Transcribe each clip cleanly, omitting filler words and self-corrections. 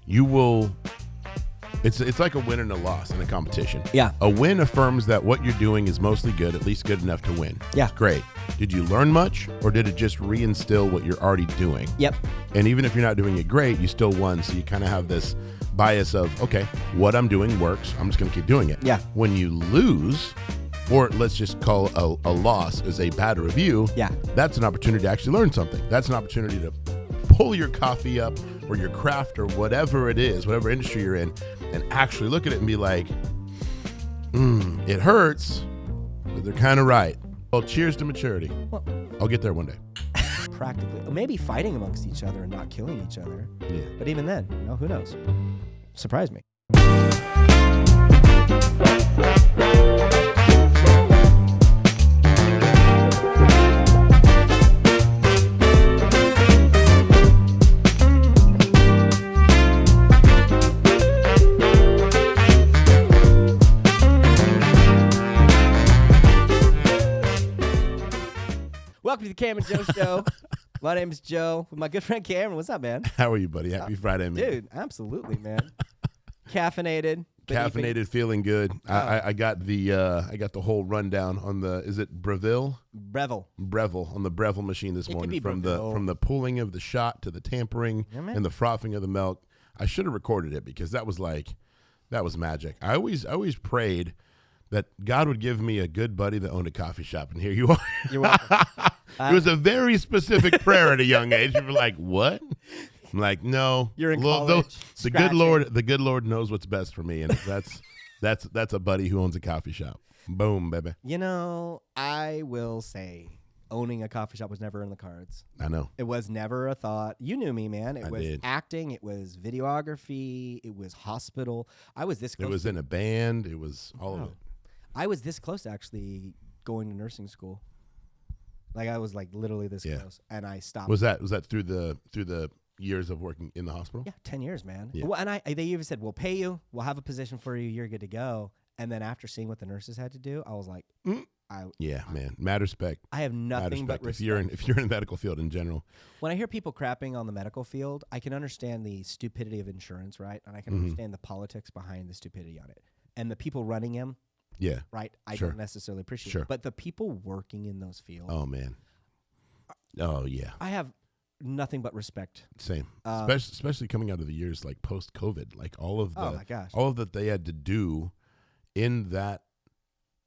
you will. It's like a win and a loss in a competition. Yeah. A win affirms that what you're doing is mostly good, at least good enough to win. Yeah. It's great. Did you learn much, or did it just reinstill what you're already doing? Yep. And even if you're not doing it great, you still won. So you kind of have this bias of, okay, what I'm doing works. I'm just going to keep doing it. Yeah. When you lose, or let's just call a loss as a bad review, Yeah. that's an opportunity to actually learn something. That's an opportunity to pull your coffee up or your craft or whatever it is, whatever industry you're in, and actually look at it and be like, it hurts, but they're kind of right. Well, cheers to maturity. Well, I'll get there one day. practically. Maybe fighting amongst each other and not killing each other. Yeah. But even then, who knows? Surprise me. Welcome to the Cam and Joe Show. My name is Joe with my good friend Cameron. What's up, man? How are you, buddy? Happy Friday, man. Dude, absolutely, man. Caffeinated. Caffeinated, feeling good. I got the whole rundown on the, is it Breville on the Breville machine this morning, from the pulling of the shot to the tampering and the frothing of the milk. I should have recorded it because that was magic. I always prayed that God would give me a good buddy that owned a coffee shop, and here you are. You're welcome. It was a very specific prayer at a young age. You were like, "What?" I'm like, "No." You're in college. The good Lord knows what's best for me, and that's a buddy who owns a coffee shop. Boom, baby. I will say, owning a coffee shop was never in the cards. I know. It was never a thought. You knew me, man. It was did. acting. It was videography. It was hospital. I was this close. It was in a band. It was all of it. I was this close to actually going to nursing school. Like I was like literally this close, and I stopped. Was that through the years of working in the hospital? Yeah, 10 years, man. Yeah. Well, and they even said, "We'll pay you. We'll have a position for you. You're good to go." And then after seeing what the nurses had to do, I was like, man, mad respect. I have nothing but respect. If you're in the medical field in general. When I hear people crapping on the medical field, I can understand the stupidity of insurance, right? And I can understand the politics behind the stupidity on it, and the people running them. Yeah. Right. I Sure. don't necessarily appreciate Sure. it. But the people working in those fields. Oh man. Oh yeah. I have nothing but respect. Same. Especially coming out of the years like post-COVID, like all of that they had to do in that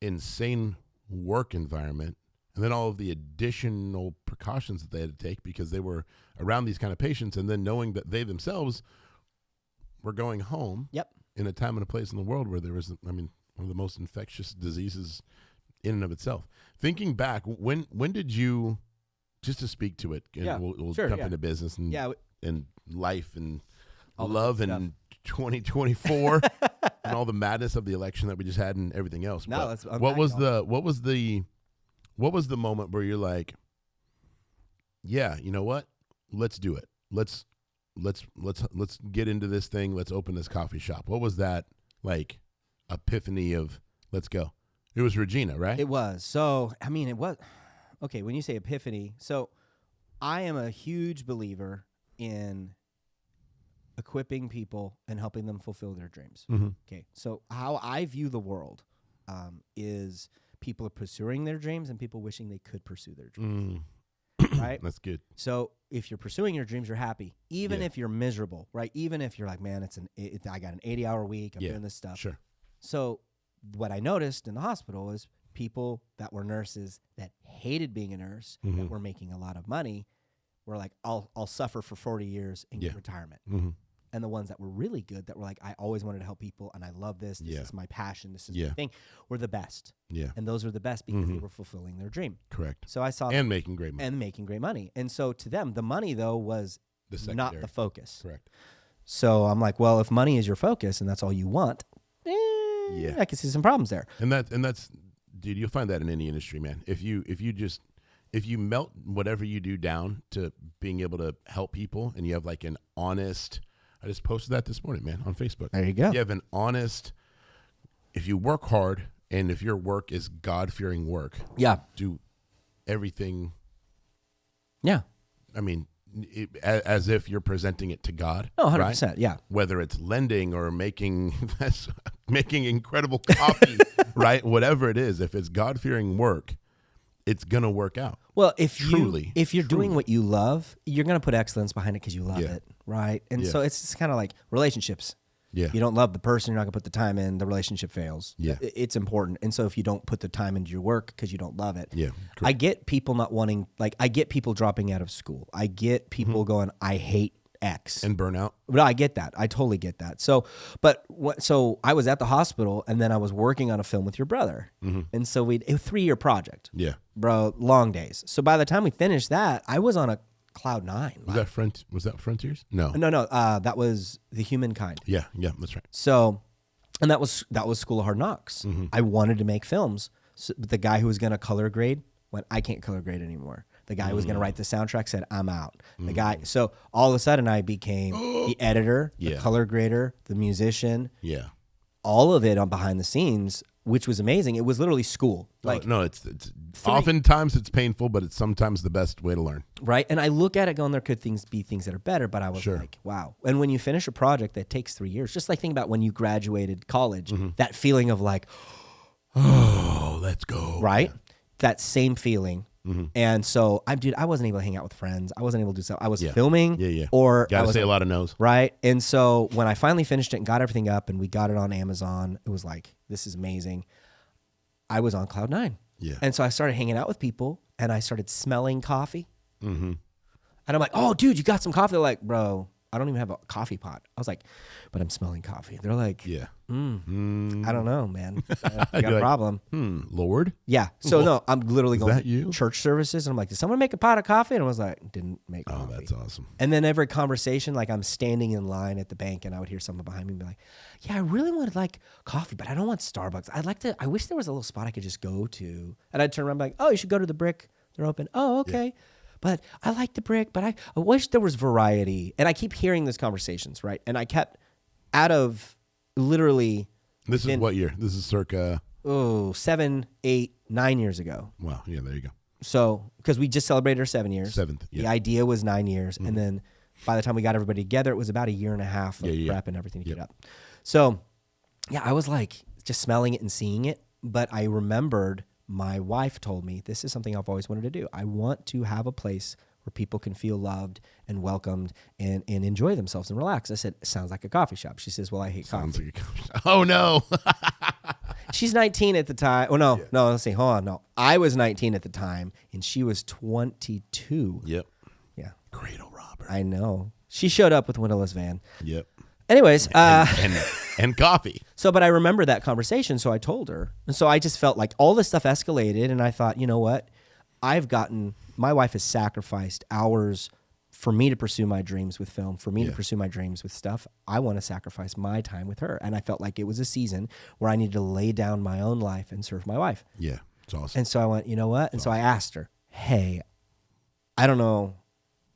insane work environment, and then all of the additional precautions that they had to take because they were around these kind of patients, and then knowing that they themselves were going home. Yep. In a time and a place in the world where there was, one of the most infectious diseases in and of itself. Thinking back, when did you, just to speak to it, and we'll jump into business and life and all love and 2024 and all the madness of the election that we just had and everything else. No, what was the moment where you're like, yeah, you know what? Let's do it. Let's get into this thing. Let's open this coffee shop. What was that like epiphany of let's go? It was Regina, right? It was. So, it was. Okay, when you say epiphany, so I am a huge believer in equipping people and helping them fulfill their dreams. Mm-hmm. Okay, so how I view the world is people are pursuing their dreams and people wishing they could pursue their dreams. Right? That's good. So if you're pursuing your dreams, you're happy. Even if you're miserable, right? Even if you're like, man, I got an 80-hour week. I'm doing this stuff. Sure. So what I noticed in the hospital is people that were nurses that hated being a nurse, that were making a lot of money, were like, I'll suffer for 40 years and get retirement. Mm-hmm. And the ones that were really good, that were like, I always wanted to help people, and I love this. This is my passion. This is my thing. Were the best. Yeah. And those were the best because they were fulfilling their dream. Correct. So I saw and making great money. And so to them, the money though was not the focus. Correct. So I'm like, well, if money is your focus and that's all you want, I can see some problems there. And that's, dude, you'll find that in any industry, man. If you melt whatever you do down to being able to help people, and you have like an honest. I just posted that this morning, man, on Facebook. There you go. You have an honest, if you work hard and if your work is God-fearing work, do everything. Yeah. as if you're presenting it to God. Oh, 100%, right? Yeah. Whether it's lending or making incredible coffee, right? Whatever it is, if it's God-fearing work, it's going to work out. Well, if you're doing what you love, you're going to put excellence behind it because you love it, right? And so it's kind of like relationships. Yeah. You don't love the person, you're not going to put the time in, the relationship fails. Yeah. It's important. And so if you don't put the time into your work because you don't love it. Yeah. Correct. I get people not wanting, like, I get people dropping out of school. I get people going, I hate X. And burnout. But I get that. I totally get that. So I was at the hospital and then I was working on a film with your brother. And so it was a 3-year project. Yeah. Bro, long days. So by the time we finished that, I was on a cloud 9. Was that Frontiers? No. That was The Humankind. Yeah, that's right. So, and that was School of Hard Knocks. I wanted to make films. So, but the guy who was going to color grade went, I can't color grade anymore. The guy who was going to write the soundtrack said, I'm out. The guy, so all of a sudden I became the editor, the color grader, the musician. Yeah. All of it on behind the scenes, which was amazing. It was literally school. It's oftentimes it's painful, but it's sometimes the best way to learn. Right. And I look at it going, there could be things that are better, but I was like, wow. And when you finish a project that takes 3 years, just like think about when you graduated college, that feeling of like, oh, let's go. Right. Yeah. That same feeling. And so I wasn't able to hang out with friends. I wasn't able to do stuff. I was filming. Yeah. Or gotta say a lot of no's. Right. And so when I finally finished it and got everything up and we got it on Amazon, it was like, this is amazing. I was on cloud 9. Yeah. And so I started hanging out with people and I started smelling coffee. And I'm like, oh, dude, you got some coffee? They're like, bro, I don't even have a coffee pot. I was like, but I'm smelling coffee. They're like, I don't know, man. I got a problem. Lord? Yeah. So no, I'm literally going to church services. And I'm like, did someone make a pot of coffee? And I was like, didn't make coffee. Oh, that's awesome. And then every conversation, like I'm standing in line at the bank and I would hear someone behind me be like, yeah, I really wanted like coffee, but I don't want Starbucks. I wish there was a little spot I could just go to. And I'd turn around and be like, oh, you should go to the Brick. They're open. Oh, okay. Yeah. But I like the Brick, but I wish there was variety. And I keep hearing these conversations, right? And I kept out of literally. This is what year? This is circa. 7, 8, 9 years ago. Wow. Yeah, there you go. So, because we just celebrated our 7 years. 7th. Yeah. The idea was 9 years. And then by the time we got everybody together, it was about a year and a half of prep and everything to get up. So, yeah, I was like just smelling it and seeing it. But I remembered my wife told me, this is something I've always wanted to do. I want to have a place where people can feel loved and welcomed and enjoy themselves and relax. I said, sounds like a coffee shop. She says, well, I hate coffee. Like a coffee shop. Oh, no. She's 19 at the time. Oh, no. No, let's see. Hold on. No. I was 19 at the time, and she was 22. Yep. Yeah. Cradle robber. I know. She showed up with windowless van. Yep. Anyways. And coffee. So, but I remember that conversation, so I told her. And so I just felt like all this stuff escalated, and I thought, you know what? My wife has sacrificed hours for me to pursue my dreams with film, for me to pursue my dreams with stuff. I want to sacrifice my time with her. And I felt like it was a season where I needed to lay down my own life and serve my wife. Yeah, it's awesome. And so I went, you know what? And so I asked her, hey, I don't know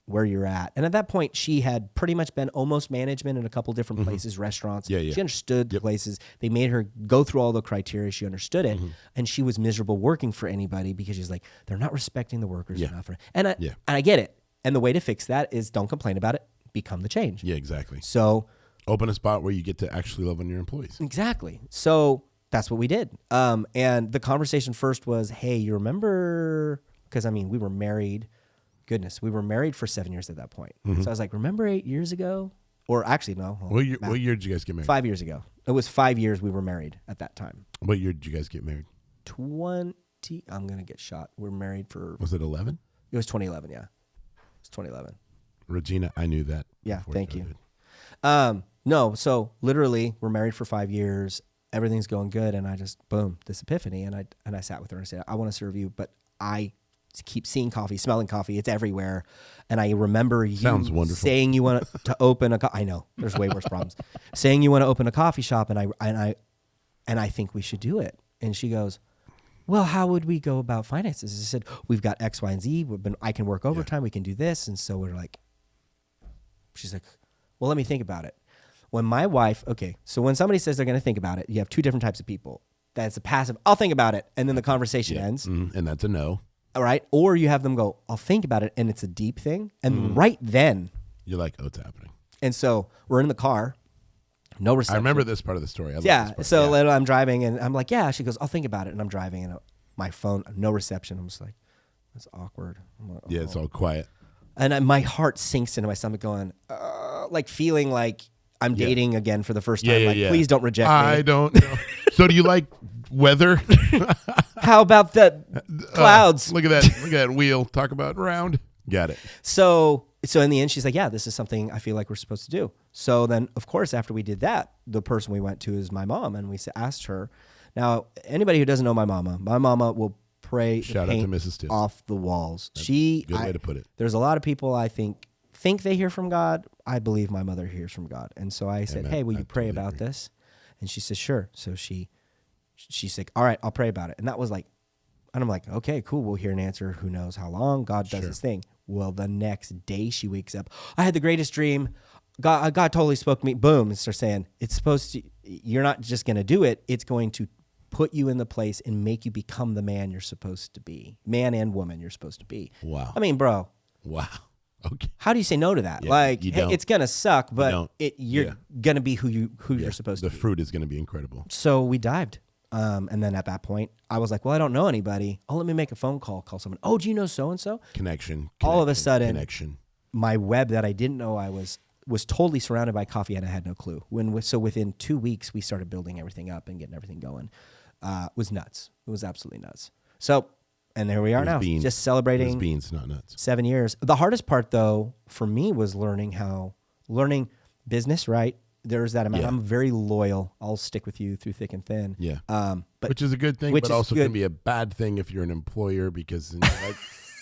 where you're at. And at that point, she had pretty much been almost management in a couple different places, restaurants. She understood the places. They made her go through all the criteria. She understood it. And she was miserable working for anybody because she's like, they're not respecting the workers enough. And I get it. And the way to fix that is don't complain about it. Become the change. Yeah, exactly. So open a spot where you get to actually love on your employees. Exactly. So that's what we did. And the conversation first was, hey, you remember, because I mean, we were married. Goodness, we were married for 7 years at that point. So I was like, remember 8 years ago? Or actually, no. What year did you guys get married? 5 years ago. It was 5 years we were married at that time. What year did you guys get married? I'm going to get shot. We're married for... Was it 11? It was 2011, yeah. It was 2011. Regina, I knew that. Yeah, thank you. No, so literally, we're married for 5 years. Everything's going good. And I just, boom, this epiphany. And I sat with her and I said, I want to serve you, but I keep seeing coffee, smelling coffee. It's everywhere. And I remember you saying you want to open I know, there's way worse problems. Saying you want to open a coffee shop, and I think we should do it. And she goes, well, how would we go about finances? I said, we've got X, Y, and Z. I can work overtime. We can do this. And so we're like, she's like, well, let me think about it. When my wife, so when somebody says they're going to think about it, you have two different types of people. That's a passive, I'll think about it. And then the conversation ends. And that's a no. All right. Or you have them go, I'll think about it. And it's a deep thing. And right then. You're like, oh, it's happening. And so we're in the car. No reception. I remember this part of the story. So I'm driving and I'm like, yeah. She goes, I'll think about it. And I'm driving and my phone, no reception. I'm just like, that's awkward. I'm like, yeah, it's all quiet. And my heart sinks into my stomach going, like feeling like I'm dating again for the first time. Please don't reject me. I don't know. So do you like weather? How about the clouds? Look at that. Look at that wheel. Talk about round. Got it. So in the end, she's like, yeah, this is something I feel like we're supposed to do. So then, of course, after we did that, the person we went to is my mom. And we asked her. Now, anybody who doesn't know my mama will pray Shout out to Mrs. Tiff. Off the walls. Good way to put it. There's a lot of people I think they hear from God. I believe my mother hears from God. And so I said, hey, will you pray about this? And she said, sure. So she's like, all right, I'll pray about it. And that was like, and I'm like, okay, cool. We'll hear an answer. Who knows how long? God does his thing. Well, the next day she wakes up. I had the greatest dream. God totally spoke to me. Boom. And starts saying, it's supposed to, you're not just going to do it. It's going to put you in the place and make you become the man you're supposed to be. Man and woman you're supposed to be. Wow. I mean, bro. Wow. Okay. How do you say no to that? Yeah, like, hey, it's going to suck, but you're going to be who you're supposed to be. The fruit is going to be incredible. So we dived. And then at that point, I was like, well, I don't know anybody. Oh, let me make a phone call someone. Oh, do you know so-and-so? Connection. All of a sudden, my web that I didn't know I was totally surrounded by coffee and I had no clue. So within 2 weeks, we started building everything up and getting everything going. It was nuts. It was absolutely nuts. So, and there we are now, just celebrating beans, not nuts. 7 years. The hardest part, though, for me was learning business, right? There's that amount. I'm very loyal. I'll stick with you through thick and thin. Yeah. Which is a good thing, but also can be a bad thing if you're an employer because like,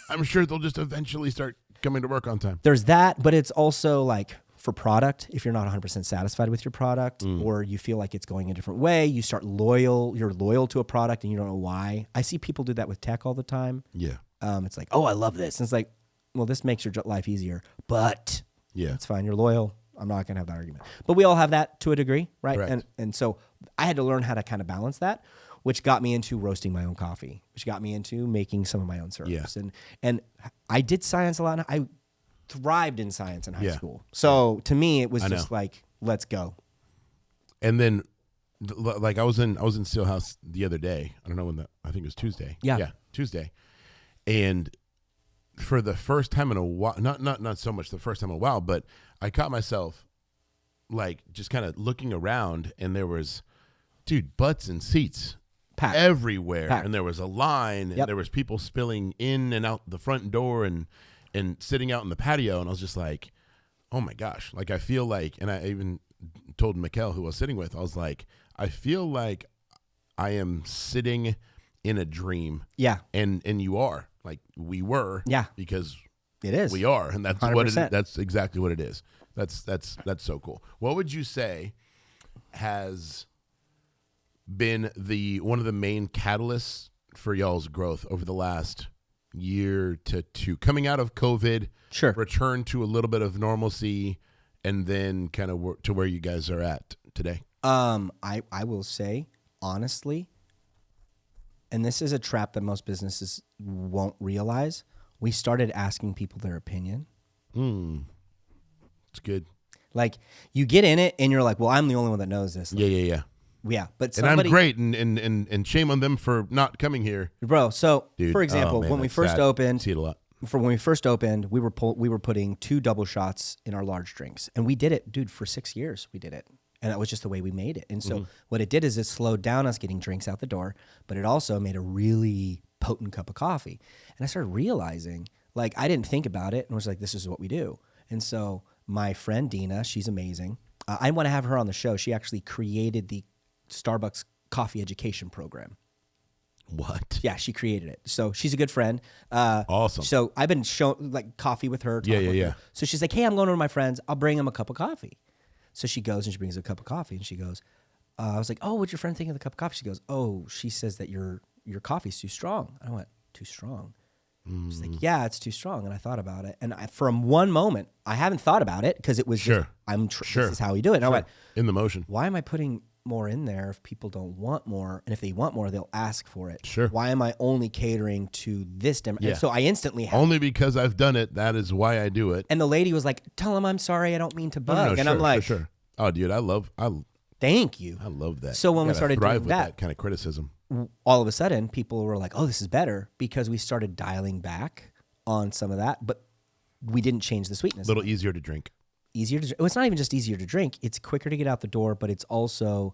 I'm sure they'll just eventually start coming to work on time. There's that, but it's also like for product, if you're not 100% satisfied with your product or you feel like it's going a different way, you start you're loyal to a product and you don't know why. I see people do that with tech all the time. Yeah. It's like, oh, I love this. And it's like, well, this makes your life easier, but it's fine. You're loyal. I'm not going to have that argument. But we all have that to a degree, right? Correct. And so I had to learn how to kind of balance that, which got me into roasting my own coffee, which got me into making some of my own syrups. Yeah. And I did science a lot. I thrived in science in high school. So to me, it was just like, let's go. And then like I was in Steelhouse the other day. I don't know I think it was Tuesday. Yeah, Tuesday. And for the first time in a while, not so much the first time in a while, but I caught myself like just kind of looking around and there was, butts and seats packed everywhere. And there was a line and there was people spilling in and out the front door and sitting out in the patio. And I was just like, oh my gosh. Like I feel like, and I even told Mikkel who I was sitting with, I was like, I feel like I am sitting in a dream. Yeah. And you are. Like we were, because it is. We are, and that's 100%. what it is. That's exactly what it is. That's so cool. What would you say has been one of the main catalysts for y'all's growth over the last year to two, coming out of COVID? Sure. Return to a little bit of normalcy, and then kind of to where you guys are at today. I will say honestly. And this is a trap that most businesses won't realize. We started asking people their opinion. It's good. Like you get in it and you're like, well, I'm the only one that knows this. Yeah. Yeah. But and I'm great and shame on them for not coming here. Bro, so for example, when we first opened, see it a lot. When we first opened, we were putting 2 double shots in our large drinks. And we did it, dude, for 6 years we did it. And that was just the way we made it. And so what it did is it slowed down us getting drinks out the door, but it also made a really potent cup of coffee. And I started realizing, like, I didn't think about it and was like, this is what we do. And so my friend Dina, she's amazing. I want to have her on the show. She actually created the Starbucks coffee education program. What? Yeah, she created it. So she's a good friend. Awesome. So I've been showing like coffee with her. Yeah. So she's like, hey, I'm going over to my friends. I'll bring them a cup of coffee. So she goes and she brings a cup of coffee and she goes, I was like, oh, what's your friend think of the cup of coffee? She goes, oh, she says that your coffee's too strong. I went, too strong? She's like, yeah, it's too strong. And I thought about it. And from one moment, I haven't thought about it because it was just, this is how we do it. And I went, in the motion. Why am I putting more in there if people don't want more, and if they want more, they'll ask for it. Sure. Why am I only catering to this demo? Yeah. And so I instantly only because I've done it. That is why I do it. And the lady was like, "Tell him I'm sorry. I don't mean to bug." No, and I'm like, sure. Oh, dude, thank you. I love that. So when we started thrive doing with that kind of criticism, all of a sudden people were like, "Oh, this is better," because we started dialing back on some of that, but we didn't change the sweetness. A little easier to drink. Easier to. It's not even just easier to drink. It's quicker to get out the door, but it's also,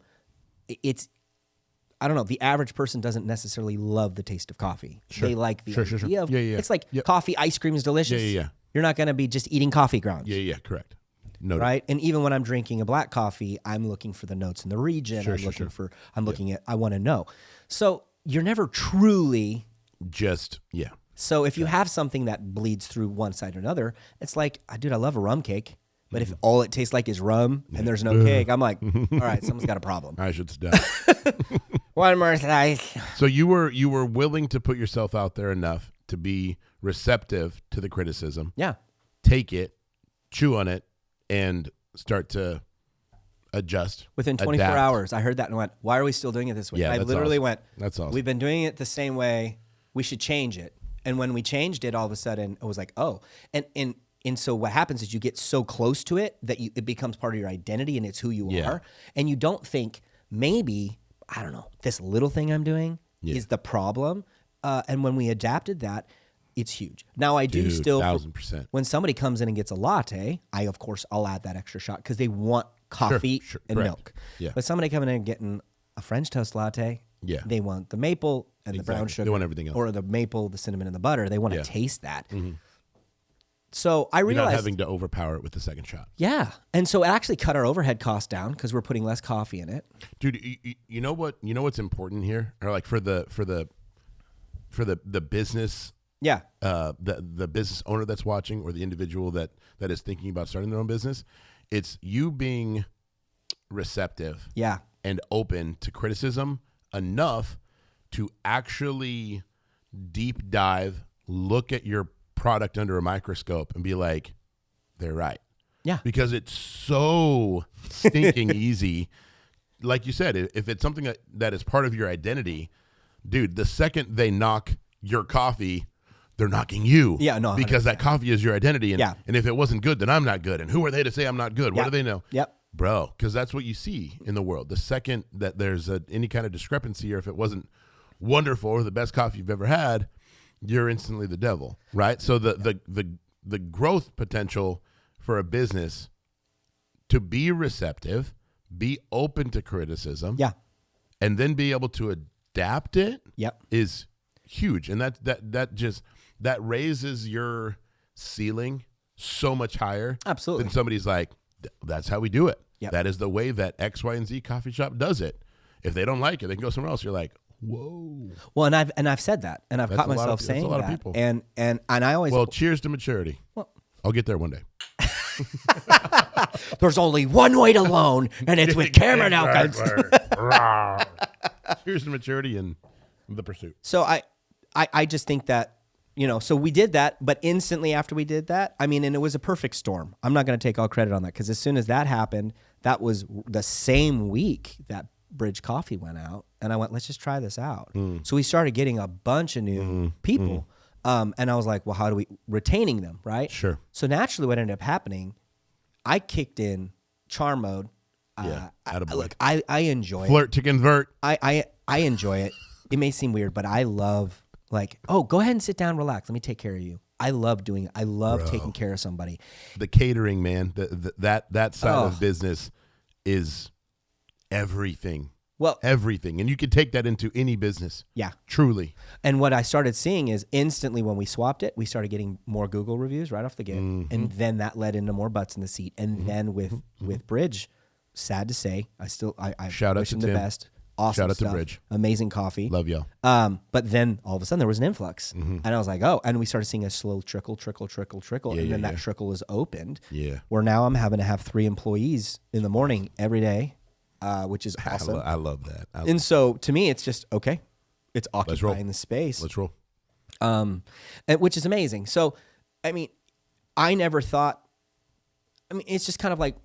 I don't know. The average person doesn't necessarily love the taste of coffee. Sure. They like the idea of. It's like Yep. coffee ice cream is delicious. Yeah. You're not going to be just eating coffee grounds. Yeah, correct. Noted. Right. And even when I'm drinking a black coffee, I'm looking for the notes in the region. Looking at, I want to know. So you're never truly just, yeah. So if you have something that bleeds through one side or another, it's like, dude, I love a rum cake. But if all it tastes like is rum and there's no cake, I'm like, all right, someone's got a problem. I should stop. One more slice. So you were willing to put yourself out there enough to be receptive to the criticism. Yeah. Take it, chew on it, and start to adjust. Within 24 hours, I heard that and went, why are we still doing it this way? Yeah, I literally awesome. went, that's awesome. We've been doing it the same way. We should change it. And when we changed it, all of a sudden, it was like, oh. And so what happens is you get so close to it that it becomes part of your identity and it's who you are. And you don't think maybe, I don't know, this little thing I'm doing is the problem. And when we adapted that, it's huge. Now I do still, 1,000%. When somebody comes in and gets a latte, I'll add that extra shot because they want coffee and milk. Yeah. But somebody coming in and getting a French toast latte, they want the maple and the brown sugar. They want everything else. Or the maple, the cinnamon, and the butter. They want to taste that. Mm-hmm. So I realized, you're not having to overpower it with the second shot. Yeah, and so it actually cut our overhead costs down because we're putting less coffee in it. Dude, you know what? You know what's important here, or like for the business. Yeah. The business owner that's watching, or the individual that is thinking about starting their own business, it's you being receptive. Yeah. And open to criticism enough to actually deep dive, look at your product under a microscope and be like, they're right. Yeah. Because it's so stinking easy. Like you said, if it's something that is part of your identity, dude, the second they knock your coffee, they're knocking you. Yeah, no. 100%. Because that coffee is your identity. And, and if it wasn't good, then I'm not good. And who are they to say I'm not good? What do they know? Yep. Bro, because that's what you see in the world. The second that there's any kind of discrepancy, or if it wasn't wonderful or the best coffee you've ever had, you're instantly the devil, right? So the growth potential for a business to be receptive, be open to criticism, and then be able to adapt it, is huge. And that raises your ceiling so much higher. Absolutely. Than somebody's like, that's how we do it. Yep. That is the way that X, Y, and Z coffee shop does it. If they don't like it, they can go somewhere else. You're like, whoa. Well, and I've said that, and I've caught myself saying that. That's a lot of people. And I always. Well, cheers to maturity. Well, I'll get there one day. There's only one way to loan, and it's with Cameron Elkins. Cheers to maturity and the pursuit. So I just think that, so we did that, but instantly after we did that, and it was a perfect storm. I'm not going to take all credit on that because as soon as that happened, that was the same week that Bridge Coffee went out, and I went, let's just try this out. So we started getting a bunch of new people, and I was like, well, how do we retaining them, right? Sure. So naturally, what ended up happening, I kicked in charm mode. Look, I enjoy it. Flirt to convert. I enjoy it. It may seem weird, but I love go ahead and sit down, relax. Let me take care of you. I love doing it. I love taking care of somebody. The catering, man, that side of business is everything. Well, everything. And you could take that into any business. Yeah. Truly. And what I started seeing is instantly when we swapped it, we started getting more Google reviews right off the get. And then that led into more butts in the seat. And then with Bridge, sad to say, I shout wish out him to the Tim. best. Awesome Shout out stuff. to Bridge. Amazing coffee. Love y'all. But then all of a sudden there was an influx. And I was like, oh, and we started seeing a slow trickle. And then that trickle was opened. Yeah. Where now I'm having to have 3 employees in the morning every day, which is awesome. I love that. And so to me, it's just, okay, it's occupying the space. Let's roll. Which is amazing. So, I never thought, it's just kind of like,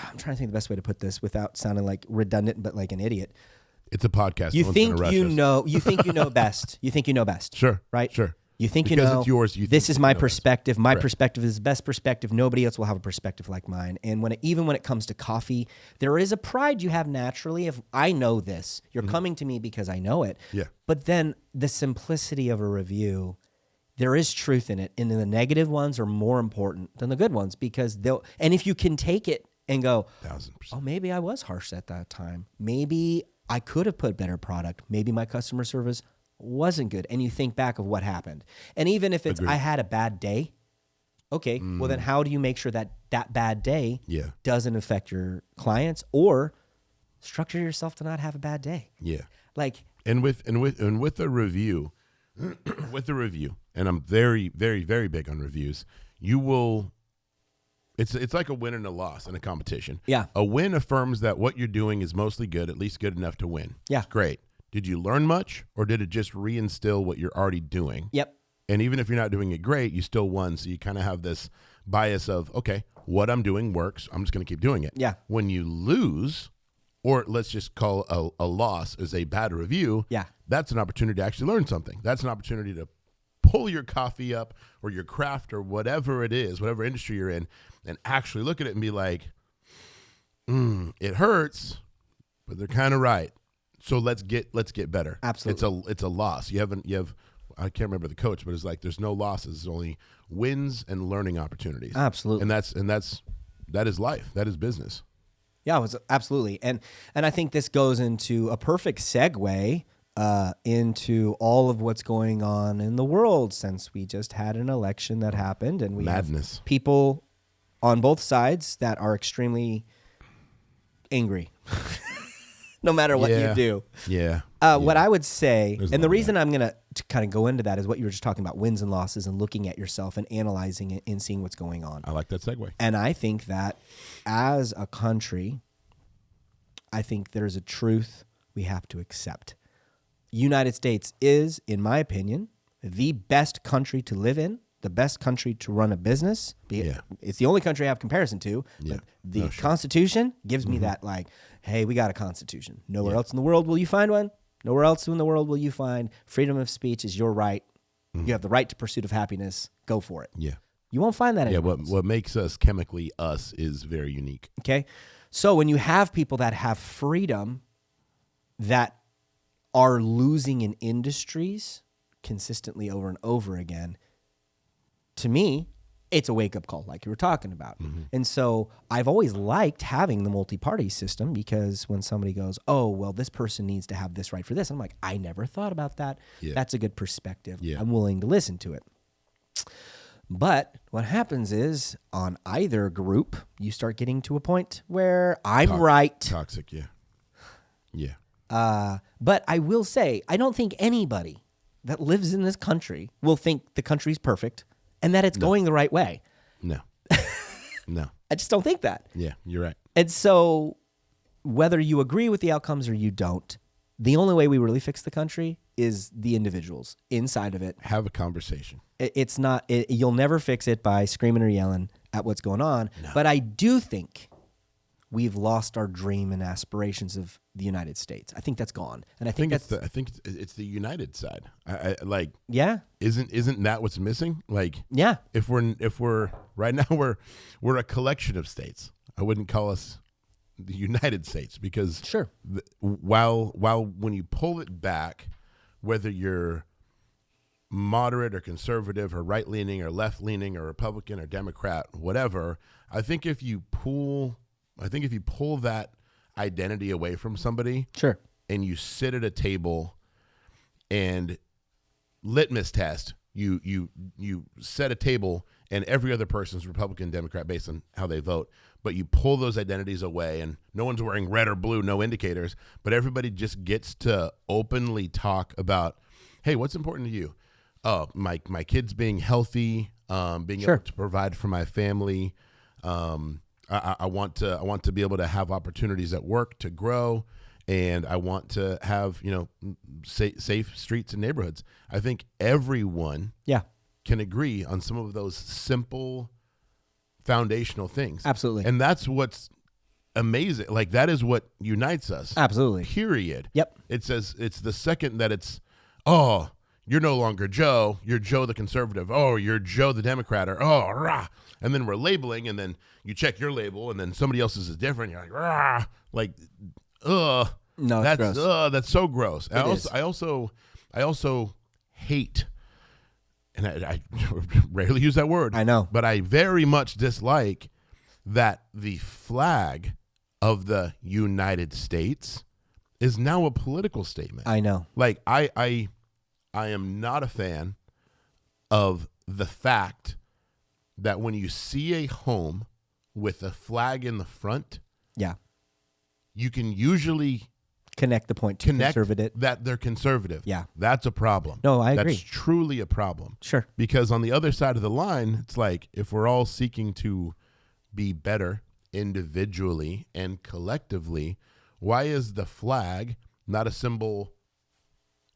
I'm trying to think the best way to put this without sounding like redundant, but like an idiot. It's a podcast. You think you know best. You think you know best. Sure. Right? Sure. You think because you know. It's yours. This is my perspective. My perspective is the best perspective. Nobody else will have a perspective like mine. And even when it comes to coffee, there is a pride you have naturally. If I know this, you're coming to me because I know it. Yeah. But then the simplicity of a review, there is truth in it. And the negative ones are more important than the good ones because and if you can take it and go, 1000%. Oh, maybe I was harsh at that time. Maybe I could have put better product. Maybe my customer service wasn't good. And you think back of what happened. And even if it's, I had a bad day, okay, well then how do you make sure that bad day doesn't affect your clients or structure yourself to not have a bad day? Yeah. Like, and with a review, and I'm very, very, very big on reviews, you will, it's like a win and a loss in a competition. Yeah. A win affirms that what you're doing is mostly good, at least good enough to win. Yeah. Great. Did you learn much, or did it just reinstill what you're already doing? Yep. And even if you're not doing it great, you still won. So you kind of have this bias of, okay, what I'm doing works. I'm just going to keep doing it. Yeah. When you lose, or let's just call a loss as a bad review, that's an opportunity to actually learn something. That's an opportunity to pull your coffee up or your craft or whatever it is, whatever industry you're in, and actually look at it and be like, it hurts, but they're kind of right. So let's get better. Absolutely. It's a loss. You have I can't remember the coach, but it's like there's no losses. There's only wins and learning opportunities. Absolutely. And that is life. That is business. Yeah, it was absolutely. And I think this goes into a perfect segue into all of what's going on in the world since we just had an election that happened and we have people on both sides that are extremely angry. No matter what you do. Yeah. What I would say, and the reason I'm going to kind of go into that is what you were just talking about, wins and losses and looking at yourself and analyzing it and seeing what's going on. I like that segue. And I think that as a country, I think there's a truth we have to accept. United States is, in my opinion, the best country to live in, the best country to run a business. It's the only country I have comparison to. But the Constitution gives me that like, hey, we got a Constitution. Nowhere else in the world will you find one. Nowhere else in the world will you find freedom of speech is your right. You have the right to pursuit of happiness. Go for it. Yeah. You won't find that anywhere else. What makes us chemically us is very unique. Okay. So when you have people that have freedom that are losing in industries consistently over and over again, to me, it's a wake-up call like you were talking about. And so I've always liked having the multi-party system because when somebody goes, oh, well, this person needs to have this right for this, I'm like, I never thought about that. That's a good perspective. I'm willing to listen to it. But what happens is on either group, you start getting to a point where I'm right. Toxic, yeah. But I will say, I don't think anybody that lives in this country will think the country's perfect and that it's going the right way. No. I just don't think that. Yeah, you're right. And so whether you agree with the outcomes or you don't, the only way we really fix the country is the individuals inside of it. Have a conversation. It's not, you'll never fix it by screaming or yelling at what's going on. No. But I do think we've lost our dream and aspirations of the United States. I think that's gone. And I think it's the United side. I like, yeah. Isn't that what's missing? Like, yeah. If we're right now, we're a collection of states. I wouldn't call us the United States because while when you pull it back, whether you're moderate or conservative or right-leaning or left-leaning or Republican or Democrat, whatever, I think if you pull that identity away from somebody, and you sit at a table and litmus test, you set a table and every other person's Republican, Democrat based on how they vote, but you pull those identities away and no one's wearing red or blue, no indicators, but everybody just gets to openly talk about, hey, what's important to you? Oh, my kids being healthy, being able to provide for my family. I want to be able to have opportunities at work to grow, and I want to have safe streets and neighborhoods. I think everyone can agree on some of those simple foundational things. Absolutely. And that's what's amazing. Like, that is what unites us. Absolutely. Period. Yep. It says it's the second that it's, oh, you're no longer Joe. You're Joe the conservative. Oh, you're Joe the Democrat. Or, oh, rah. And then we're labeling, and then you check your label, and then somebody else's is different. You're like, rah. Like, ugh. No, it's gross. That's so gross. I also hate, and I rarely use that word. I know. But I very much dislike that the flag of the United States is now a political statement. I know. Like, I am not a fan of the fact that when you see a home with a flag in the front, you can usually connect the point to conservative. That they're conservative. Yeah. That's a problem. No, I agree. That's truly a problem. Sure. Because on the other side of the line, it's like, if we're all seeking to be better individually and collectively, why is the flag not a symbol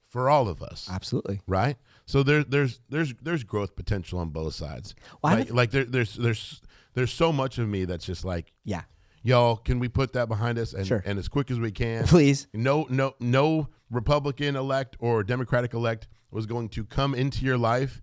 for all of us? Absolutely. Right? So there's growth potential on both sides. Well, there's so much of me that's just like, y'all, can we put that behind us and as quick as we can? Please. No Republican elect or Democratic elect was going to come into your life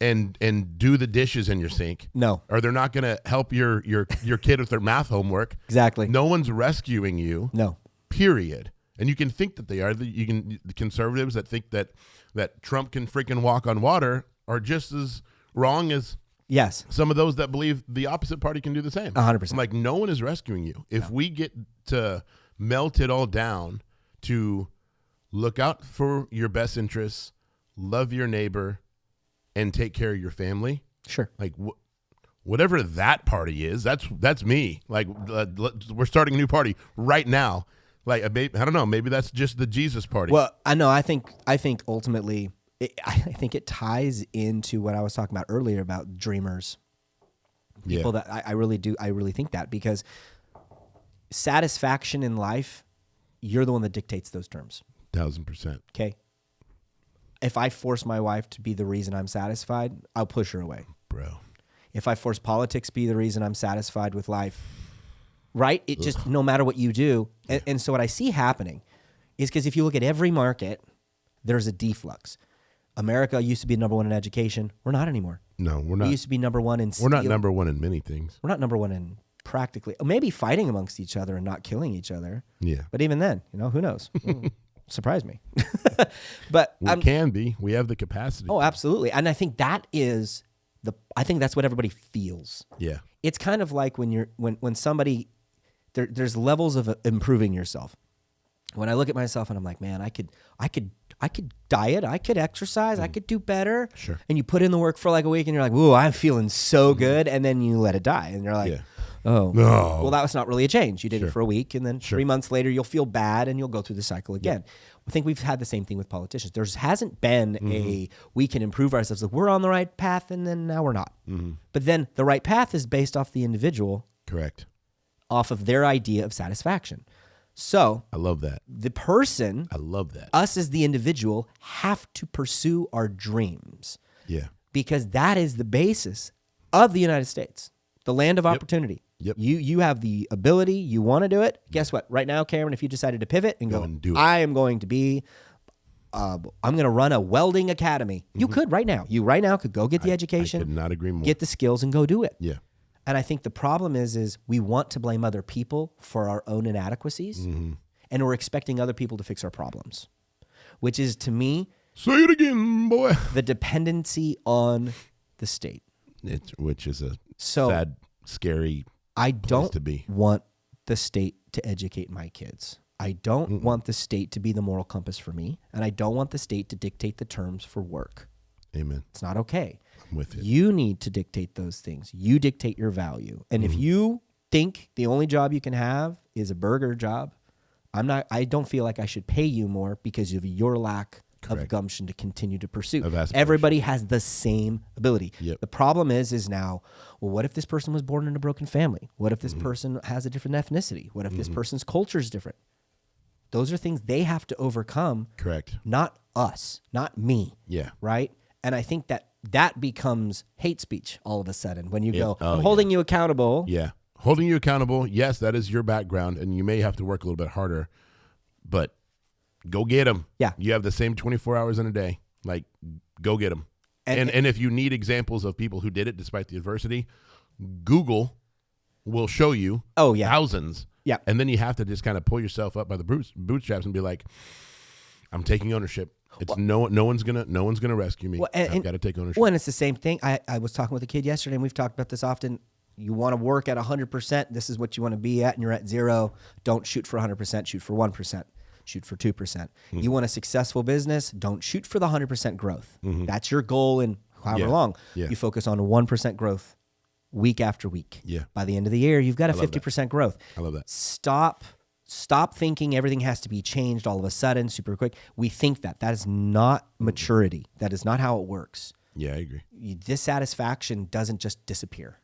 and do the dishes in your sink. No. Or they're not going to help your kid with their math homework. Exactly. No one's rescuing you. No. Period. And you can think that they are. The conservatives that think that Trump can freaking walk on water are just as wrong as some of those that believe the opposite party can do the same. 100%. Like, no one is rescuing you. If we get to melt it all down to look out for your best interests, love your neighbor, and take care of your family. Sure. Like, whatever that party is, that's me. Like, we're starting a new party right now. Like, I don't know. Maybe that's just the Jesus party. Well, I know. I think ultimately, I think it ties into what I was talking about earlier about dreamers. People that I really think that, because satisfaction in life, you're the one that dictates those terms. 1000%. Okay. If I force my wife to be the reason I'm satisfied, I'll push her away. Bro. If I force politics to be the reason I'm satisfied with life, right? It just, no matter what you do. And so what I see happening is, because if you look at every market, there's a deflux. America used to be number one in education. We're not anymore. No, we're not. We used to be number one in steel. We're not number one in many things. We're not number one in practically, maybe fighting amongst each other and not killing each other. Yeah. But even then, who knows? Surprise me. But we can be. We have the capacity. Oh, absolutely. And I think that is I think that's what everybody feels. Yeah. It's kind of like when somebody, there's levels of improving yourself. When I look at myself and I'm like, man, I could diet, I could exercise, I could do better. Sure. And you put in the work for like a week and you're like, whoa, I'm feeling so good. And then you let it die. And you're like, oh, no. Well, that was not really a change. You did it for a week, and then 3 months later, you'll feel bad and you'll go through the cycle again. I think we've had the same thing with politicians. There hasn't been we can improve ourselves. Like, we're on the right path, and then now we're not. But then the right path is based off the individual. Correct. Off of their idea of satisfaction. So I love that. The person, I love that. Us as the individual have to pursue our dreams. Yeah. Because that is the basis of the United States, the land of opportunity. Yep. You have the ability, you want to do it. Guess what? Right now, Cameron, if you decided to pivot and go, I am going to be, I'm going to run a welding academy. You could right now. You right now could go get the education. I could not agree more. Get the skills and go do it. Yeah. And I think the problem is we want to blame other people for our own inadequacies, and we're expecting other people to fix our problems, which is, to me, say it again, boy, the dependency on the state. Which is a sad, scary I don't to be. Want the state to educate my kids. I don't want the state to be the moral compass for me, and I don't want the state to dictate the terms for work. Amen. It's not okay. I'm with you. You need to dictate those things. You dictate your value. And if you think the only job you can have is a burger job, I don't feel like I should pay you more because of your lack of gumption to continue to pursue. Everybody has the same ability. Yep. The problem is now, well, what if this person was born in a broken family? What if this person has a different ethnicity? What if this person's culture is different? Those are things they have to overcome. Correct. Not us, not me. Yeah. Right? And I think that becomes hate speech all of a sudden when you go, I'm holding you accountable. Yeah. Holding you accountable, yes, that is your background, and you may have to work a little bit harder, but go get them. Yeah. You have the same 24 hours in a day. Like, go get them. And if you need examples of people who did it despite the adversity, Google will show you thousands. Yeah. And then you have to just kind of pull yourself up by the bootstraps and be like, I'm taking ownership. It's no one's gonna rescue me. I've got to take ownership. Well, and it's the same thing. I was talking with a kid yesterday, and we've talked about this often. You want to work at 100%. This is what you want to be at, and you're at 0. Don't shoot for 100%. Shoot for 1%. Shoot for 2%. Mm-hmm. You want a successful business. Don't shoot for the 100% growth. Mm-hmm. That's your goal in however long. Yeah. You focus on 1% growth week after week. Yeah. By the end of the year, you've got a 50% growth. I love that. Stop thinking everything has to be changed all of a sudden, super quick. We think that is not maturity. That is not how it works. Yeah, I agree. Dissatisfaction doesn't just disappear.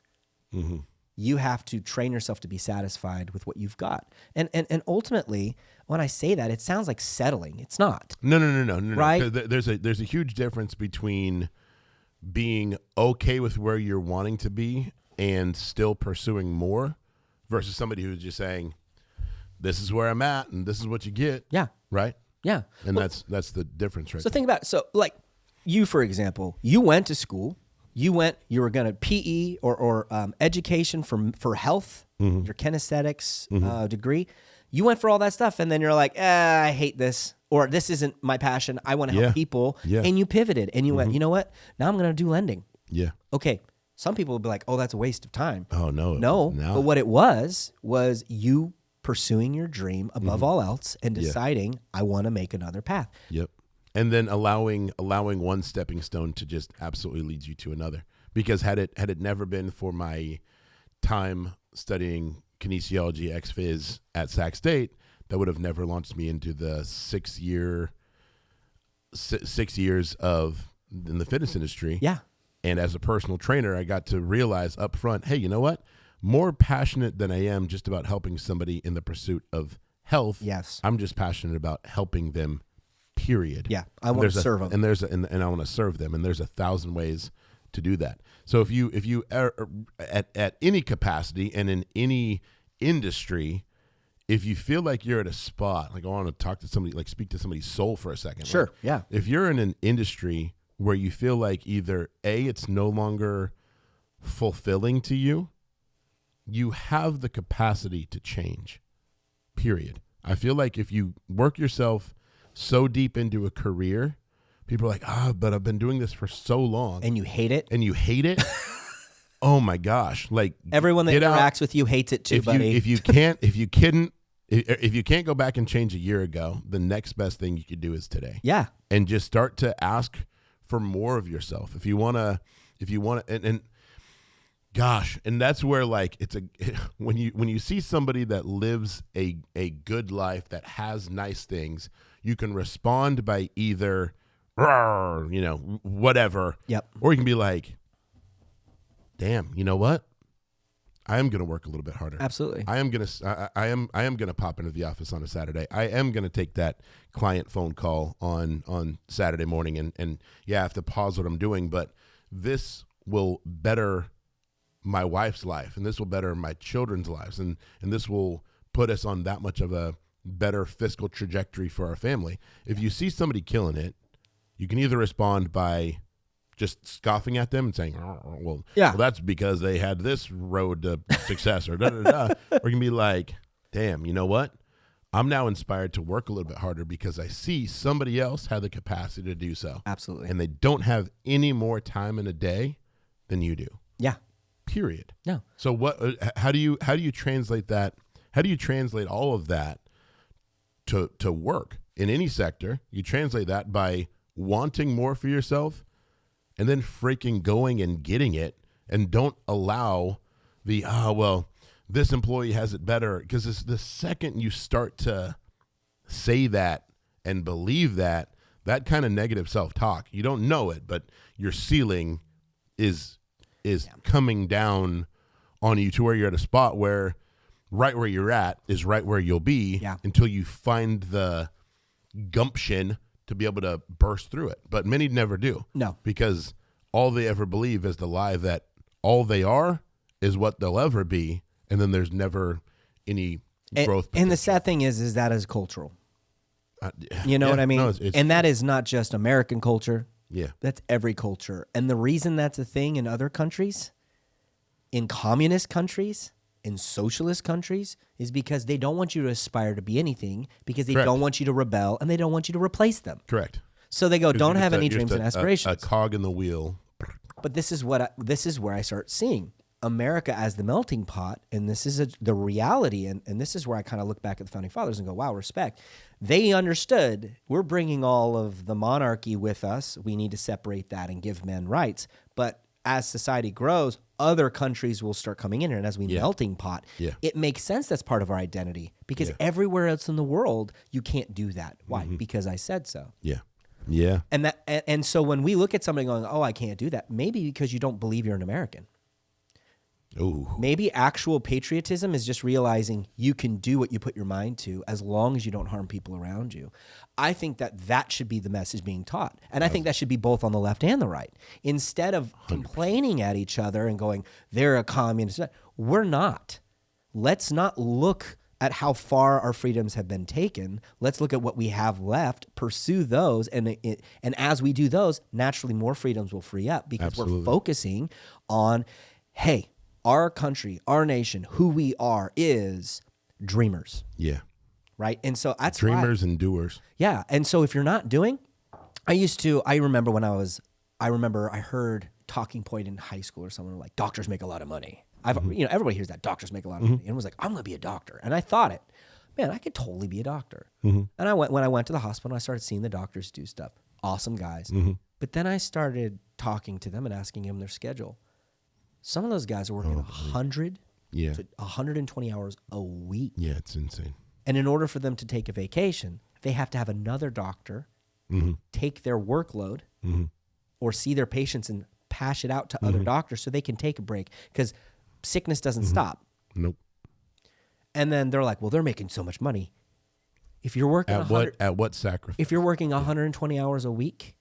Mm-hmm. You have to train yourself to be satisfied with what you've got. And ultimately, when I say that, it sounds like settling. It's not. No. Right? There's a huge difference between being okay with where you're wanting to be and still pursuing more versus somebody who's just saying, this is where I'm at and this is what you get. Yeah. Right? Yeah. And that's the difference, right? So think about it. So like you, for example, you went to school. You were going to PE or education for health, mm-hmm. your kinesthetics mm-hmm. Degree. You went for all that stuff, and then you're like, I hate this, or this isn't my passion. I want to help people. Yeah. And you pivoted, and you went, you know what? Now I'm going to do lending. Yeah. Okay. Some people will be like, oh, that's a waste of time. Oh, no. No. But what it was you pursuing your dream above mm-hmm. all else and deciding, I want to make another path. Yep. And then allowing one stepping stone to just absolutely lead you to another. Because had it never been for my time studying kinesiology ex-phys at Sac State, that would have never launched me into the 6 years in the fitness industry. Yeah. And as a personal trainer, I got to realize up front, hey, you know what? More passionate than I am just about helping somebody in the pursuit of health. Yes. I'm just passionate about helping them. Period. Yeah, I want to serve them, and I want to serve them, and there's 1,000 ways to do that. So if you are at any capacity and in any industry, if you feel like you're at a spot, like I want to talk to somebody, like speak to somebody's soul for a second. Sure. Like, yeah. If you're in an industry where you feel like either A, it's no longer fulfilling to you, you have the capacity to change. Period. I feel like if you work yourself so deep into a career, people are like, but I've been doing this for so long. And you hate it? Oh my gosh. Like everyone that interacts with you hates it too, buddy. If you can't go back and change a year ago, the next best thing you could do is today. Yeah. And just start to ask for more of yourself. If you want to, and gosh, and that's where like when you see somebody that lives a good life that has nice things, you can respond by either, whatever. Yep. Or you can be like, damn, you know what? I am going to work a little bit harder. Absolutely. I am going to pop into the office on a Saturday. I am going to take that client phone call on Saturday morning and I have to pause what I'm doing, but this will better my wife's life, and this will better my children's lives, and this will put us on that much of a better fiscal trajectory for our family. If you see somebody killing it, you can either respond by just scoffing at them and saying, well, that's because they had this road to success or da-da-da. Or you can be like, damn, you know what? I'm now inspired to work a little bit harder because I see somebody else have the capacity to do so. Absolutely. And they don't have any more time in a day than you do. Yeah. Period. No. So how do you translate that? How do you translate all of that to work in any sector? You translate that by wanting more for yourself and then freaking going and getting it, and don't allow the, this employee has it better. Because the second you start to say that and believe that kind of negative self-talk, you don't know it, but your ceiling is coming down on you to where you're at a spot where right where you're at is right where you'll be until you find the gumption to be able to burst through it. But many never do. No. Because all they ever believe is the lie that all they are is what they'll ever be, And then there's never any growth. And the sad thing is that is cultural. You know what I mean? No, and that is not just American culture. Yeah. That's every culture. And the reason that's a thing in other countries, in communist countries, in socialist countries, is because they don't want you to aspire to be anything, because they don't want you to rebel, and they don't want you to replace them. Correct. So they go, don't have any dreams and aspirations. A cog in the wheel. But this is where I start seeing America as the melting pot, and this is the reality, and this is where I kind of look back at the Founding Fathers and go, wow, respect. They understood we're bringing all of the monarchy with us. We need to separate that and give men rights. But as society grows, other countries will start coming in here, and as we melting pot, it makes sense that's part of our identity, because everywhere else in the world, you can't do that. Why? Because I said so. Yeah. Yeah. And so when we look at somebody going, oh, I can't do that, maybe because you don't believe you're an American. Ooh. Maybe actual patriotism is just realizing you can do what you put your mind to as long as you don't harm people around you. I think that should be the message being taught. And I think that should be both on the left and the right. Instead of 100%. Complaining at each other and going, they're a communist. We're not. Let's not look at how far our freedoms have been taken. Let's look at what we have left, pursue those, and as we do those, naturally more freedoms will free up, because we're focusing on, hey, our country, our nation, who we are is dreamers. Yeah. Right? And so that's dreamers and doers. Yeah. And so if you're not doing, I remember I heard talking point in high school or somewhere like, doctors make a lot of money. Everybody hears that, doctors make a lot of money. And was like, I'm going to be a doctor. And I thought man, I could totally be a doctor. And when I went to the hospital, I started seeing the doctors do stuff. Awesome guys. But then I started talking to them and asking them their schedule. Some of those guys are working 100 to 120 hours a week. Yeah, it's insane. And in order for them to take a vacation, they have to have another doctor take their workload or see their patients and pass it out to other doctors so they can take a break, because sickness doesn't stop. Nope. And then they're like, well, they're making so much money. If you're working at what sacrifice? If you're working 120 hours a week,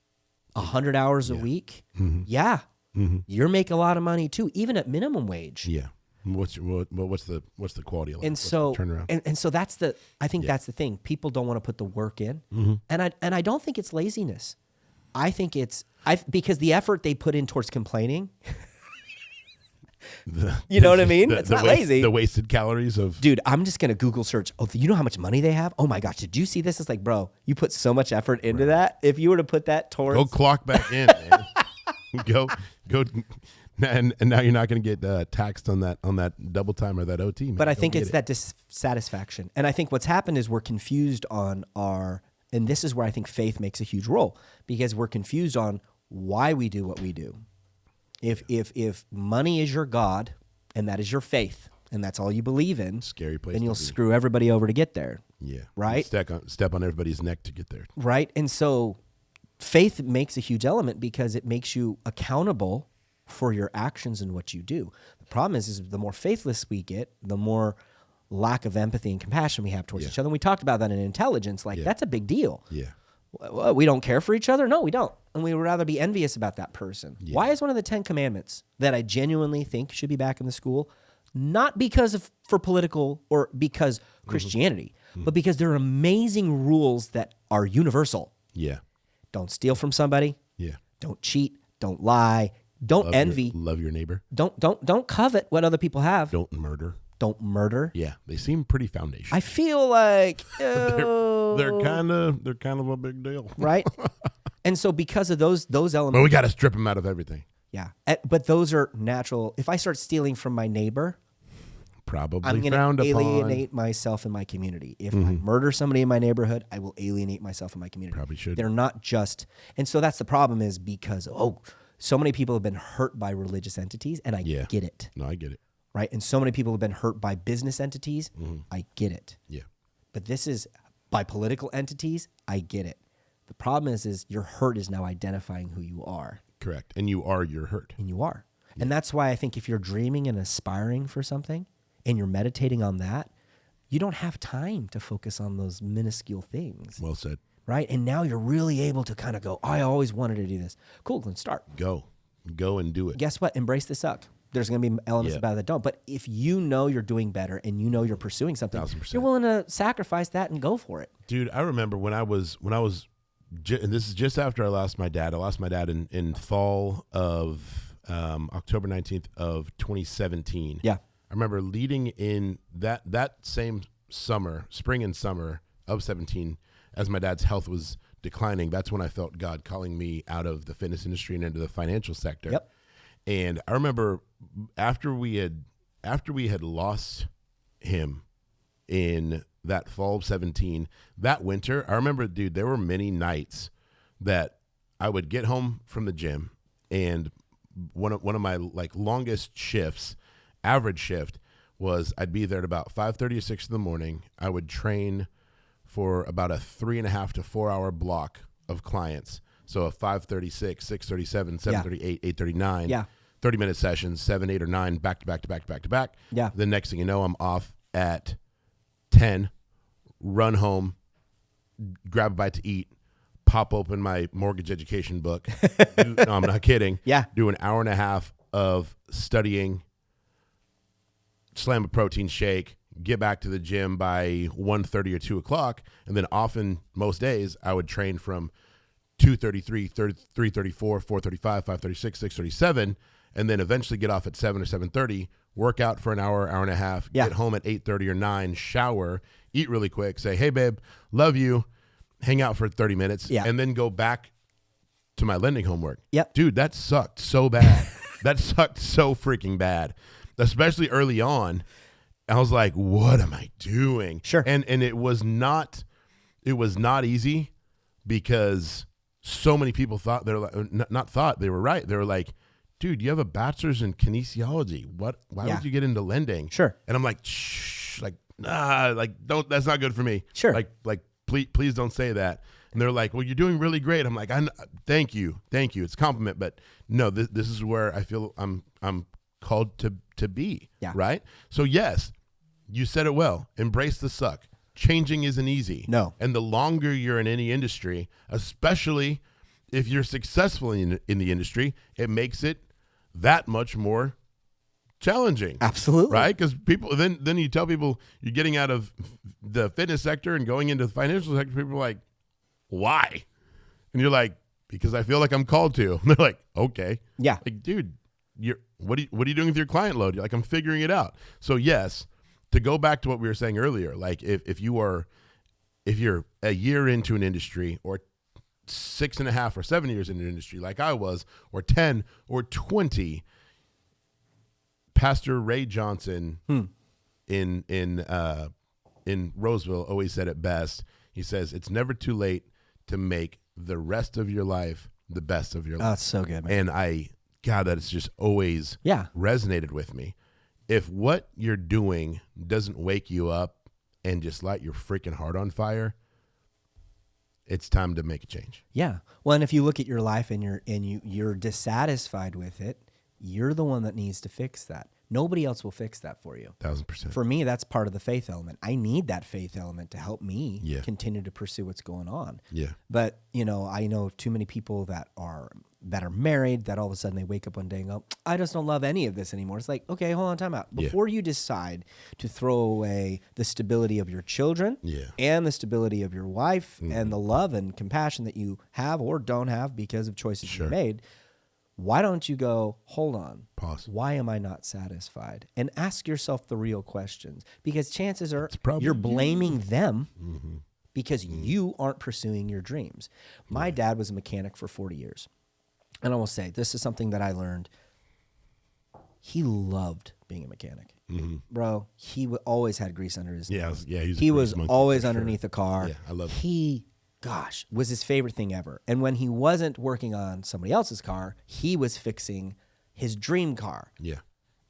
100 hours a week, you're making a lot of money too, even at minimum wage. Yeah. What's the quality of life? And so turnaround? And so that's the thing. People don't want to put the work in, and I don't think it's laziness. I think it's because the effort they put in towards complaining. You know what I mean? It's not lazy. The wasted calories of... Dude, I'm just going to Google search. Oh, you know how much money they have? Oh my gosh, did you see this? It's like, bro, you put so much effort into that. If you were to put that towards... Go clock back in, man. Go. And now you're not going to get taxed on that double time or that OT. Man. But I think it's that dissatisfaction. And I think what's happened is we're confused on and this is where I think faith makes a huge role, because we're confused on why we do what we do. If money is your God and that is your faith and that's all you believe in, scary place, then you'll screw everybody over to get there. Yeah. Right? Step on everybody's neck to get there. Right? And so faith makes a huge element because it makes you accountable for your actions and what you do. The problem is the more faithless we get, the more lack of empathy and compassion we have towards each other. And we talked about that in intelligence. That's a big deal. Yeah. We don't care for each other? No, we don't. And we would rather be envious about that person. Yeah. Why is one of the 10 commandments that I genuinely think should be back in the school, not because for political or because Christianity, but because they're amazing rules that are universal. Yeah. Don't steal from somebody. Yeah. Don't cheat. Don't lie. Don't envy. Love your neighbor. Don't covet what other people have. Don't murder. Don't murder. Yeah, they seem pretty foundational. I feel like they're kind of a big deal, right? And so because of those elements, well, we got to strip them out of everything. Yeah, but those are natural. If I start stealing from my neighbor, probably I'm going to alienate myself in my community. If I murder somebody in my neighborhood, I will alienate myself in my community. Probably should. They're not just, and so that's the problem is because so many people have been hurt by religious entities, and I get it. No, I get it. Right? And so many people have been hurt by business entities. I get it. Yeah. But this is by political entities. I get it. The problem is your hurt is now identifying who you are. Correct. And you are your hurt. And you are. Yeah. And that's why I think if you're dreaming and aspiring for something and you're meditating on that, you don't have time to focus on those minuscule things. Well said. Right? And now you're really able to kind of go, I always wanted to do this. Cool, then start. Go and do it. Guess what? Embrace the suck. There's going to be elements about it that don't. But if you know you're doing better and you know you're pursuing something, 1000%. You're willing to sacrifice that and go for it. Dude, I remember when I was, and this is just after I lost my dad. I lost my dad in fall of October 19th of 2017. Yeah. I remember leading in that same summer, spring and summer of 17, as my dad's health was declining. That's when I felt God calling me out of the fitness industry and into the financial sector. Yep. And I remember after we had lost him in that fall of 17, that winter, I remember, dude, there were many nights that I would get home from the gym, and one of my like longest shifts, average shift, was I'd be there at about 5:30 or 6 in the morning. I would train for about a 3.5 to 4 hour block of clients. So a 5:36, 6:37, 7:38, 8:39. Yeah. 30-minute sessions, 7, 8, or 9, back to back to back to back to back. Yeah. The next thing you know, I'm off at 10, run home, grab a bite to eat, pop open my mortgage education book. No, I'm not kidding. Yeah. Do an hour and a half of studying, slam a protein shake, get back to the gym by 1:30 or 2 o'clock. And then often, most days, I would train from 2:33, 3:34, 4:35, 5:36, 6:37, and then eventually get off at 7 or 7:30, work out for an hour, hour and a half, get home at 8:30 or 9, shower, eat really quick, say, hey, babe, love you, hang out for 30 minutes, and then go back to my lending homework. Yep. Dude, that sucked so bad. That sucked so freaking bad, especially early on. I was like, what am I doing? Sure. And it was not easy, because so many people thought they were right. They were like, dude, you have a bachelor's in kinesiology. Why would you get into lending? Sure. And I'm like, shh, like, nah, like, that's not good for me. Sure. Like, please don't say that. And they're like, well, you're doing really great. I'm like, thank you. It's a compliment, but no, this is where I feel I'm called to be. Yeah. Right. So yes, you said it well. Embrace the suck. Changing isn't easy. No. And the longer you're in any industry, especially if you're successful in the industry, it makes it that much more challenging. Absolutely. Right? Because people, then you tell people you're getting out of the fitness sector and going into the financial sector, people are like, why? And you're like, because I feel like I'm called to. And they're like, okay. Yeah. Like, dude, what are you doing with your client load? You're like, I'm figuring it out. So yes, to go back to what we were saying earlier, like if you're a year into an industry, or 6.5 or 7 years into an industry like I was, or 10 or 20, Pastor Ray Johnson in Roseville always said it best. He says, it's never too late to make the rest of your life the best of your life. That's so good, man. And God, that has just always resonated with me. If what you're doing doesn't wake you up and just light your freaking heart on fire, it's time to make a change. Yeah. Well, and if you look at your life and you're dissatisfied with it, you're the one that needs to fix that. Nobody else will fix that for you. 1000%. For me, that's part of the faith element. I need that faith element to help me continue to pursue what's going on. Yeah. But, I know too many people that are married that all of a sudden they wake up one day and go, I just don't love any of this anymore. It's like, okay, hold on, time out. Before you decide to throw away the stability of your children and the stability of your wife and the love and compassion that you have or don't have because of choices you made, why don't you go, hold on, pause. Why am I not satisfied? And ask yourself the real questions, because chances are you're blaming them because you aren't pursuing your dreams. My dad was a mechanic for 40 years. And I will say, this is something that I learned. He loved being a mechanic. Bro, he always had grease under his nose. He was always underneath a car. Yeah, I love it. He was his favorite thing ever. And when he wasn't working on somebody else's car, he was fixing his dream car. Yeah.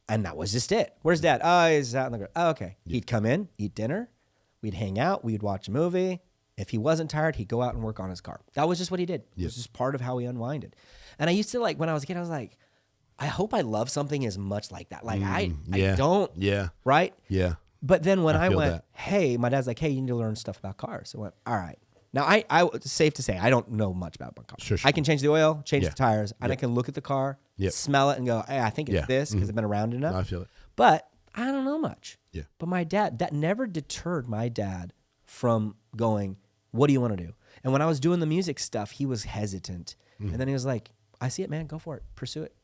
And that was just it. Where's Dad? Oh, he's out in the garage. Oh, okay. Yeah. He'd come in, eat dinner. We'd hang out. We'd watch a movie. If he wasn't tired, he'd go out and work on his car. That was just what he did. It was just part of how he unwinded. And I used to, like, when I was a kid, I was like, I hope I love something as much like that. Like, I don't. Yeah. Right? Yeah. But then when I went, that. hey, my dad's like, hey, you need to learn stuff about cars. So I went, all right. Now, it's safe to say I don't know much about my car. Sure. I can change the oil, change the tires, and I can look at the car, smell it, and go, hey, I think it's this because I've been around enough. I feel it. But I don't know much. Yeah. But my dad, that never deterred my dad from going, what do you want to do? And when I was doing the music stuff, he was hesitant. And then he was like, I see it, man. Go for it. Pursue it.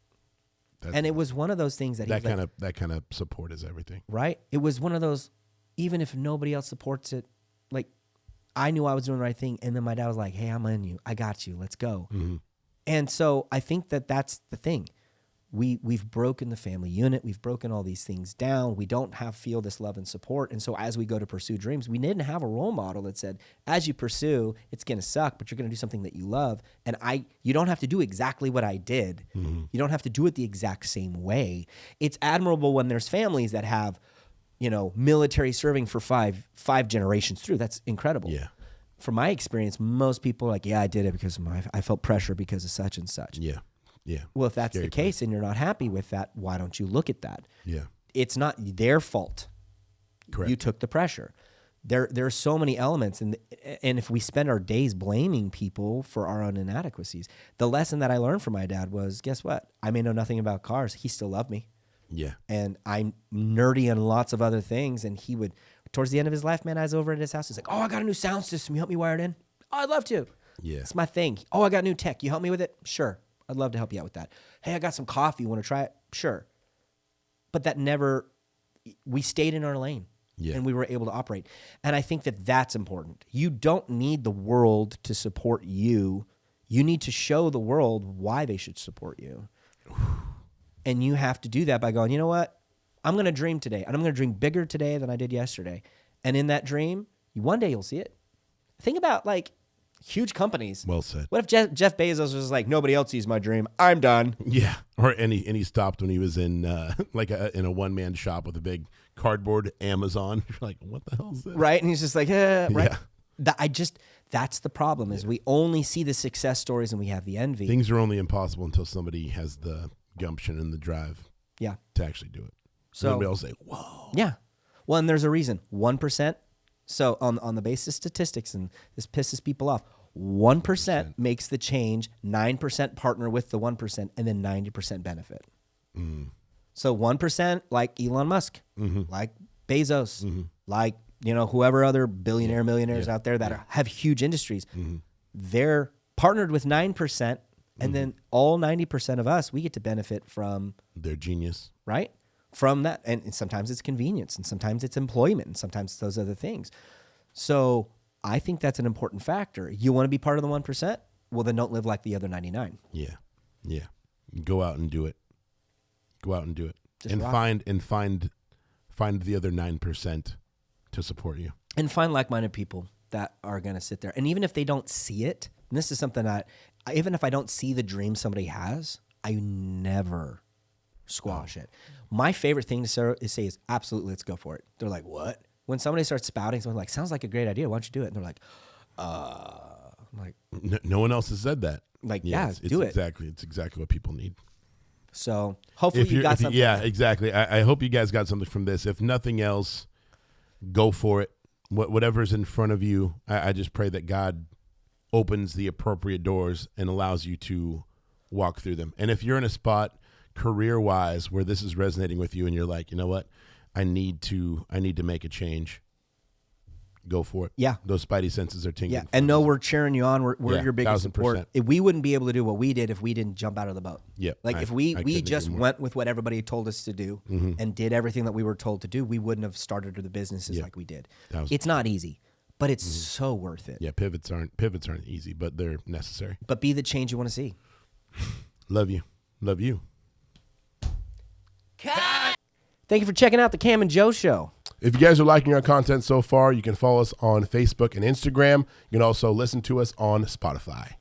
And it was one of those things that that kind of support is everything. Right? It was one of those, even if nobody else supports it, like I knew I was doing the right thing. And then my dad was like, hey, I'm in you. I got you. Let's go. And so I think that that's the thing. We've broken the family unit. We've broken all these things down. We don't feel this love and support. And so as we go to pursue dreams, we didn't have a role model that said, as you pursue, it's going to suck, but you're going to do something that you love. And you don't have to do exactly what I did. You don't have to do it the exact same way. It's admirable when there's families that have, military serving for five generations through. That's incredible. Yeah. From my experience, most people are like, yeah, I did it because I felt pressure because of such and such. Yeah. Yeah. Well, if that's the case and you're not happy with that, why don't you look at that? Yeah. It's not their fault. Correct. You took the pressure. There are so many elements, and if we spend our days blaming people for our own inadequacies, the lesson that I learned from my dad was, guess what? I may know nothing about cars. He still loved me. Yeah. And I'm nerdy on lots of other things, and he would, towards the end of his life, man, I was over at his house. He's like, oh, I got a new sound system. You help me wire it in? Oh, I'd love to. Yeah. It's my thing. Oh, I got new tech. You help me with it? Sure. I'd love to help you out with that. Hey, I got some coffee. You want to try it? Sure. But we stayed in our lane and we were able to operate. And I think that that's important. You don't need the world to support you. You need to show the world why they should support you. And you have to do that by going, you know what? I'm going to dream today. And I'm going to dream bigger today than I did yesterday. And in that dream, one day you'll see it. Think about huge companies. Well said. What if Jeff Bezos was like, nobody else sees my dream. I'm done. Yeah. And he stopped when he was in in a one-man shop with a big cardboard Amazon. You're like, what the hell is this? Right. And he's just like, right. Yeah. That's the problem is we only see the success stories and we have the envy. Things are only impossible until somebody has the gumption and the drive to actually do it. So somebody else say, whoa. Yeah. Well, and there's a reason. 1%. So on the basis of statistics, and this pisses people off, 1% makes the change, 9% partner with the 1%, and then 90% benefit. So 1%, like Elon Musk, like Bezos, like whoever other millionaires out there that have huge industries, they're partnered with 9%, and then all 90% of us, we get to benefit from their genius, right? From that, and sometimes it's convenience, and sometimes it's employment, and sometimes it's those other things. So I think that's an important factor. You want to be part of the 1%? Well, then don't live like the other 99. Yeah. Go out and do it. Just and find the other 9% to support you. And find like-minded people that are going to sit there. And even if they don't see it, and this is something that, even if I don't see the dream somebody has, I never squash it. My favorite thing to say is absolutely, let's go for it. They're like, what? When somebody starts spouting something like, sounds like a great idea, why don't you do it? And they're like, I'm like, no one else has said that. Like, do it. It's exactly what people need. So hopefully you got something. Yeah, exactly. I hope you guys got something from this. If nothing else, go for it. Whatever's in front of you, I just pray that God opens the appropriate doors and allows you to walk through them. And if you're in a spot career-wise where this is resonating with you and you're like, you know what, I need to make a change, go for it. Yeah. Those spidey senses are tingling. Yeah, and we're cheering you on. We're your biggest support. 1000%. If we wouldn't be able to do what we did if we didn't jump out of the boat. Yeah. Like if we just went with what everybody told us to do and did everything that we were told to do, we wouldn't have started the businesses like we did. It's not easy, but it's so worth it. Yeah, pivots aren't easy, but they're necessary. But be the change you want to see. Love you. Love you. Thank you for checking out the Cam and Joe Show. If you guys are liking our content so far, you can follow us on Facebook and Instagram. You can also listen to us on Spotify.